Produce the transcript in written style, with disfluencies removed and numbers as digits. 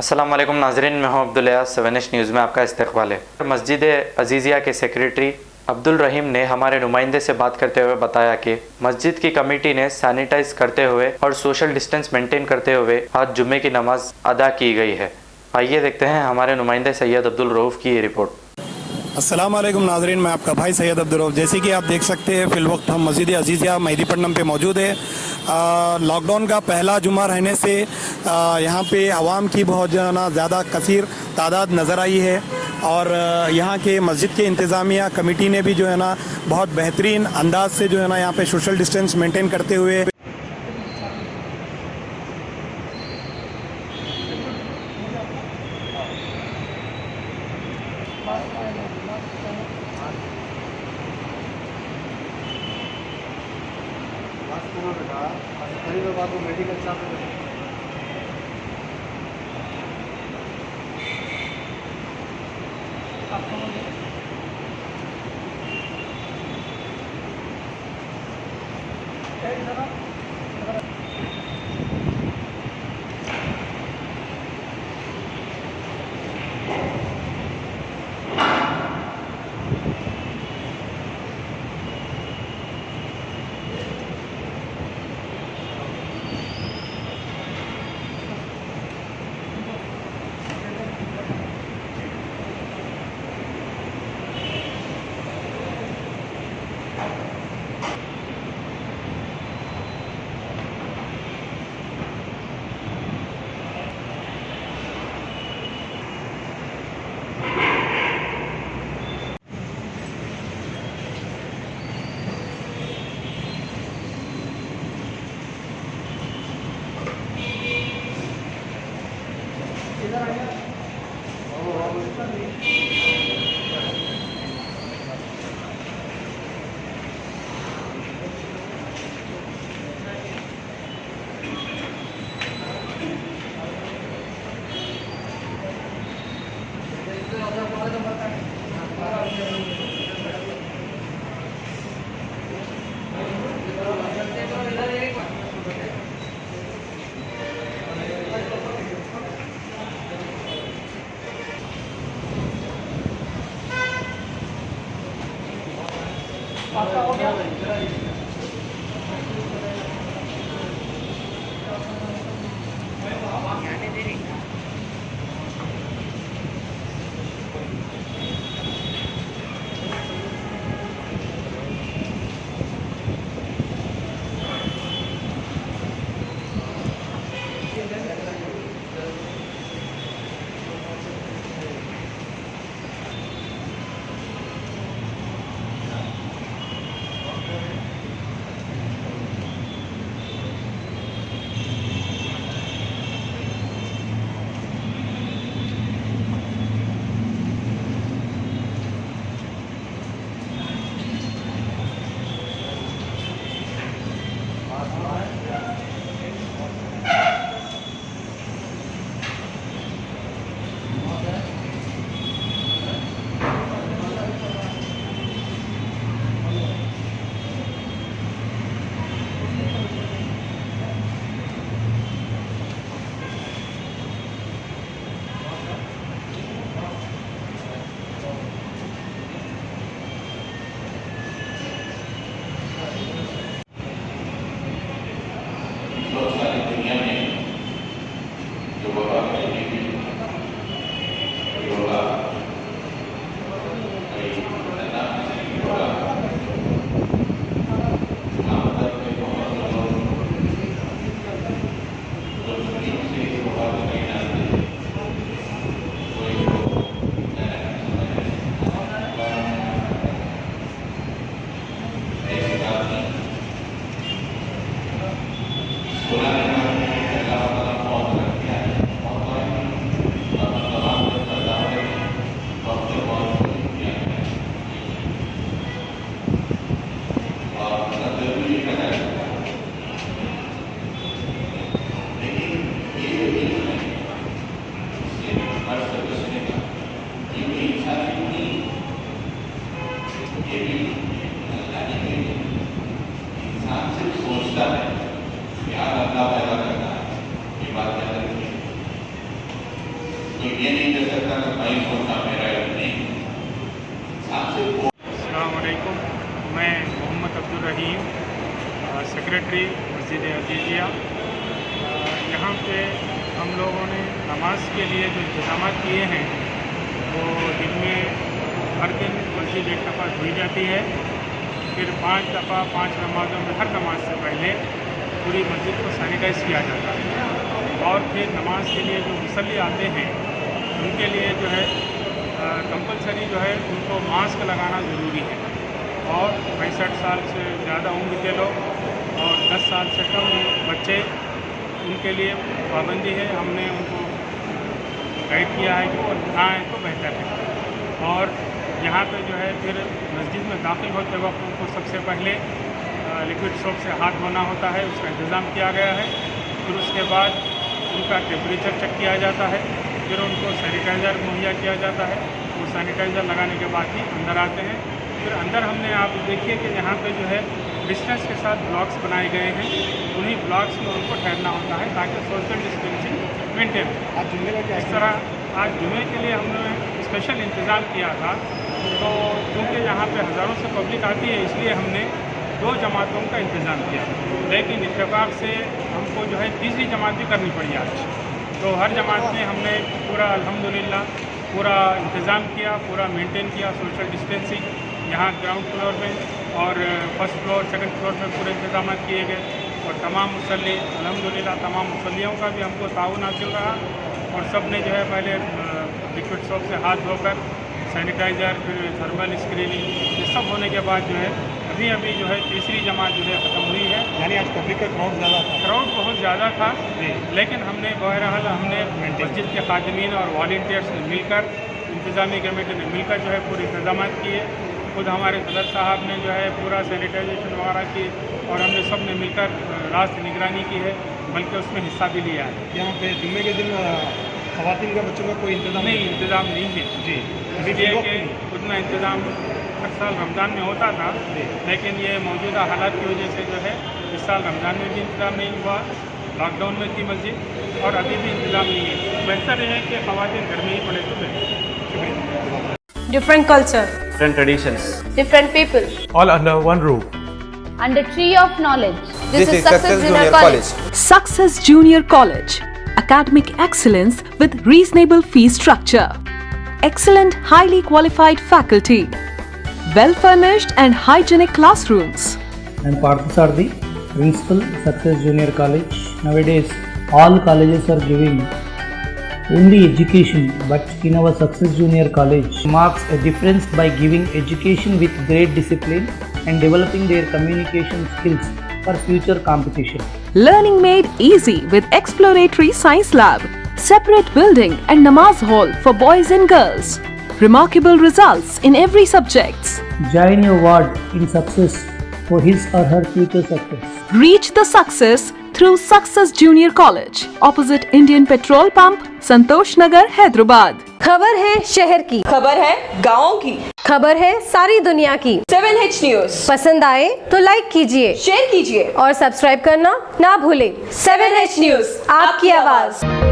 अस्सलाम वालेकुम नाज़रीन, मैं हूं अब्दुल अयाज़। 7H न्यूज़ में आपका इस्तकबाल है। मस्जिद अजीज़िया के सेक्रेटरी अब्दुल रहीम ने हमारे नुमाइंदे से बात करते हुए बताया कि मस्जिद की कमेटी ने सैनिटाइज करते हुए और सोशल डिस्टेंस मेंटेन करते हुए आज जुम्मे की नमाज अदा की गई है। आइए देखते हैं हमारे नुमाइंदे सैयद अब्दुल रऊफ़ की ये रिपोर्ट। अस्सलाम वालेकुम नाज़रीन, मैं आपका भाई सैयद अब्दुल रऊफ़। जैसे कि आप देख सकते हैं फ़िल वक्त हम मस्जिद अजीज़िया मेहदीपट्टनम पे मौजूद है। लॉकडाउन का पहला जुमा रहने से यहाँ पे आवाम की बहुत जो है ना ज़्यादा कसीर तादाद नज़र आई है और यहाँ के मस्जिद के इंतज़ामिया कमेटी ने भी जो है ना बहुत बेहतरीन अंदाज से जो है ना यहाँ पे सोशल डिस्टेंस मेंटेन करते हुए मेडिकल ये नहीं कह सकता कि भाई होता मेरा या नहीं। अस्सलामुअलैकुम, मैं मोहम्मद अब्दुल रहीम, सेक्रेटरी मस्जिद अजीजिया। यहाँ पे हम लोगों ने नमाज के लिए जो इंतजाम किए हैं वो दिन में हर दिन मस्जिद एक दफ़ा धोई जाती है, फिर 5 दफ़ा 5 नमाज़ों में हर नमाज से पहले पूरी मस्जिद को सैनिटाइज़ किया जाता है। और फिर नमाज के लिए जो मुसल्ली आते हैं उनके लिए जो है कंपलसरी जो है उनको मास्क लगाना ज़रूरी है। और 65 साल से ज़्यादा उम्र के लोग और 10 साल से कम बच्चे, उनके लिए पाबंदी है। हमने उनको गाइड किया है कि वो नहाएँ तो बेहतर है। और यहाँ पे जो है फिर मस्जिद में दाखिल होते वक्त उनको सबसे पहले लिक्विड सोप से हाथ धोना होता है, उसका इंतज़ाम किया गया है। फिर उसके बाद उनका टेम्परेचर चेक किया जाता है, फिर उनको सैनिटाइज़र मुहैया किया जाता है। वो सैनिटाइज़र लगाने के बाद ही अंदर आते हैं। फिर अंदर हमने आप देखिए कि यहाँ पे जो है डिस्टेंस के साथ ब्लॉक्स बनाए गए हैं, उन्हीं ब्लॉक्स में उनको ठहरना होता है ताकि सोशल डिस्टेंसिंग मेंटेन हो। आज जुम्मे का क्या इस तरह आज जुमे के लिए हमने स्पेशल इंतज़ाम किया था। तो क्योंकि यहाँ पे हज़ारों से पब्लिक आती है, इसलिए हमने 2 जमातों का इंतज़ाम किया। लेकिन इत्तेफाक से हमको जो है तीसरी जमात भी करनी पड़ी आज। तो हर जमात में हमने पूरा अल्हम्दुलिल्लाह पूरा इंतज़ाम किया, पूरा मेंटेन किया सोशल डिस्टेंसिंग। यहाँ ग्राउंड फ्लोर में और फर्स्ट फ्लोर सेकंड फ्लोर में पूरे इंतजाम किए गए। और तमाम मुसल्ली अल्हम्दुलिल्लाह तमाम मुसल्लियों का भी हमको ताउन हासिल रहा। और सब ने जो है पहले लिक्विड सोप से हाथ धोकर सैनिटाइज़र, फिर थर्मल स्क्रीनिंग, ये सब होने के बाद जो है अभी जो है तीसरी जमात जो है ख़त्म हुई है। यानी आज पब्लिक का क्राउड ज़्यादा था? क्राउड बहुत ज़्यादा था, लेकिन हमने बहरहाल हमने मस्जिद के खादिमीन और वॉलंटियर्स ने मिलकर, इंतज़ामी कमेटी ने मिलकर जो है पूरे इंतजाम किए। खुद हमारे सदर साहब ने जो है पूरा सैनिटाइजेशन वगैरह की और हमने सब ने मिलकर रास्त निगरानी की है, बल्कि उसमें हिस्सा भी लिया है। यहाँ पे जुम्मे के दिन ख़वातीन का बच्चों का कोई इंतजाम इंतज़ाम नहीं है जी। इसलिए कि उतना इंतज़ाम हर साल रमज़ान में होता था, लेकिन ये मौजूदा हालात की वजह से जो है इस साल रमज़ान में भी इंतज़ाम नहीं हुआ। लॉकडाउन में थी मस्जिद और अभी भी इंतज़ाम नहीं है। बेहतर है कि ख़वातीन घर में ही पड़े तो बेहतर। Different culture, different traditions, different people, all under one roof. and a tree of knowledge. This is Success Junior College. Success Junior College. Academic excellence with reasonable fee structure. Excellent, highly qualified faculty. Well-furnished and hygienic classrooms. I'm Parthasarthi, Principal, Success Junior College. Nowadays, all colleges are giving only education, but in our Success Junior College marks a difference by giving education with great discipline and developing their communication skills for future competition. Learning made easy with exploratory science lab, separate building and namaz hall for boys and girls. Remarkable results in every subject. Join your ward in success for his or her future success. Reach the success through Success Junior College, opposite Indian Petrol Pump, Santosh Nagar, Hyderabad. खबर है शहर की, खबर है गाँव की, खबर है सारी दुनिया की। 7H न्यूज पसंद आए तो लाइक कीजिए, शेयर कीजिए और सब्सक्राइब करना ना भूलें। 7H न्यूज, आपकी आवाज।